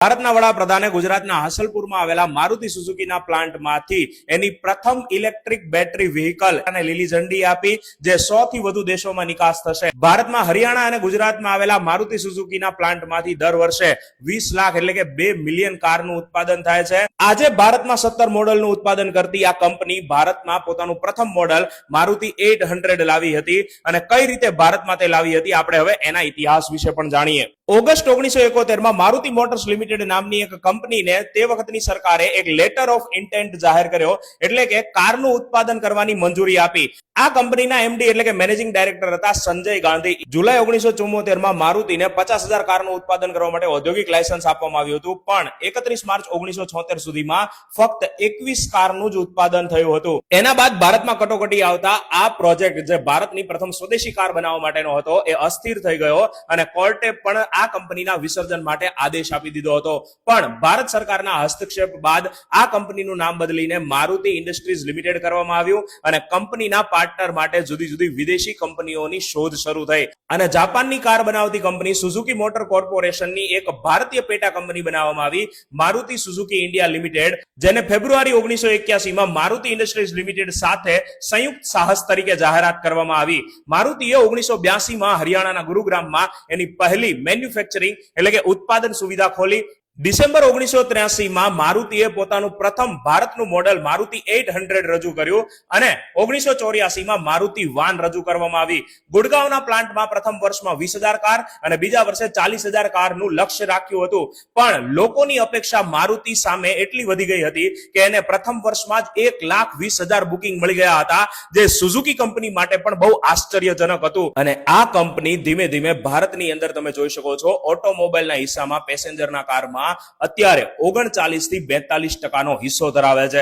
ભારતના વડાપ્રધાને ગુજરાતના હાસલપુરમાં આવેલા મારુતિ સુઝુકીના પ્લાન્ટમાંથી એની પ્રથમ ઇલેક્ટ્રિક બેટરી વ્હીકલ અને લીલી ઝંડી આપી, જે 100 થી વધુ દેશોમાં નિકાસ થશે. ભારતમાં હરિયાણા અને ગુજરાતમાં આવેલા મારુતિ સુઝુકીના પ્લાન્ટમાંથી દર વર્ષે 20 લાખ એટલે કે 2 મિલિયન કારનું ઉત્પાદન થાય છે. આજે ભારતમાં 17 મોડલનું ઉત્પાદન કરતી આ કંપની ભારતમાં પોતાનું પ્રથમ મોડલ મારુતિ 800 લાવી હતી. અને કઈ રીતે ભારતમાં તે લાવી હતી, આપણે હવે એના ઇતિહાસ વિશે પણ જાણીએ. ઓગસ્ટ 1971 મારુતિ મોટર્સ લિમિટેડ નામની એક કંપનીને તે વખતની સરકારે એક લેટર ઓફ ઇન્ટેન્ટ જાહેર કર્યો, એટલે કે કારનું ઉત્પાદન કરવાની મંજૂરી આપી. આ કંપનીના એમડી એટલે કે મેનેજિંગ ડાયરેક્ટર હતા સંજય ગાંધી. જુલાઈ 1974 મારુતિને 50,000 કારનું ઉત્પાદન કરવા માટે ઔદ્યોગિક લાયસન્સ આપવામાં આવ્યું હતું, પણ 31 માર્ચ 1976 સુધીમાં ફક્ત 21 કારનું જ ઉત્પાદન થયું હતું. એના બાદ ભારતમાં કટોકટી આવતા આ પ્રોજેક્ટ, જે ભારતની પ્રથમ સ્વદેશી કાર બનાવવા માટેનો હતો, એ અસ્થિર થઈ ગયો અને કોર્ટે પણ આ કંપનીના વિસર્જન માટે આદેશ આપી દીધો હતો. પણ ભારત સરકારના હસ્તક્ષેપ બાદ આ કંપનીનું નામ બદલીને મારુતિ ઇન્ડસ્ટ્રીઝ લિમિટેડ કરવામાં આવ્યું અને કંપનીના પાર્ટનર માટે જુદી જુદી વિદેશી કંપનીઓની શોધ શરૂ થઈ. અને જાપાનની કાર બનાવતી કંપની સુઝુકી મોટર કોર્પોરેશનની એક ભારતીય પેટા કંપની બનાવવામાં આવી, મારુતિ સુઝુકી ઇન્ડિયા લિમિટેડ, જેને ફેબ્રુઆરી 1981 મારુતિ ઇન્ડસ્ટ્રીઝ લિમિટેડ સાથે સંયુક્ત સાહસ તરીકે જાહેરાત કરવામાં આવી. મારુતિએ 1982 હરિયાણાના ગુરુગ્રામમાં એની પહેલી મેન્યુફેક્ચરિંગ એટલે કે ઉત્પાદન સુવિધા ખોલી. ડિસેમ્બર 1983 મારુતિએ પોતાનું પ્રથમ ભારતનું મોડેલ મારુતિ 800 રજૂ કર્યું અને 1984 મારુતિ વાન રજૂ કરવામાં આવી. ગુડગાંવના પ્લાન્ટમાં પ્રથમ વર્ષમાં 20,000 કાર અને બીજા વર્ષે 40,000 કારનું લક્ષ્ય રાખ્યું હતું, પણ લોકોની અપેક્ષા મારુતિ સામે એટલી વધી ગઈ હતી કે એને પ્રથમ વર્ષમાં જ 1,20,000 બુકિંગ મળી ગયા હતા, જે સુઝુકી કંપની માટે પણ બહુ આશ્ચર્યજનક હતું. અને આ કંપની ધીમે ધીમે ભારતની અંદર તમે જોઈ શકો છો, ઓટોમોબાઈલના હિસ્સામાં પેસેન્જરના કારમાં અત્યારે 39 થી 42% હિસ્સો ધરાવે છે.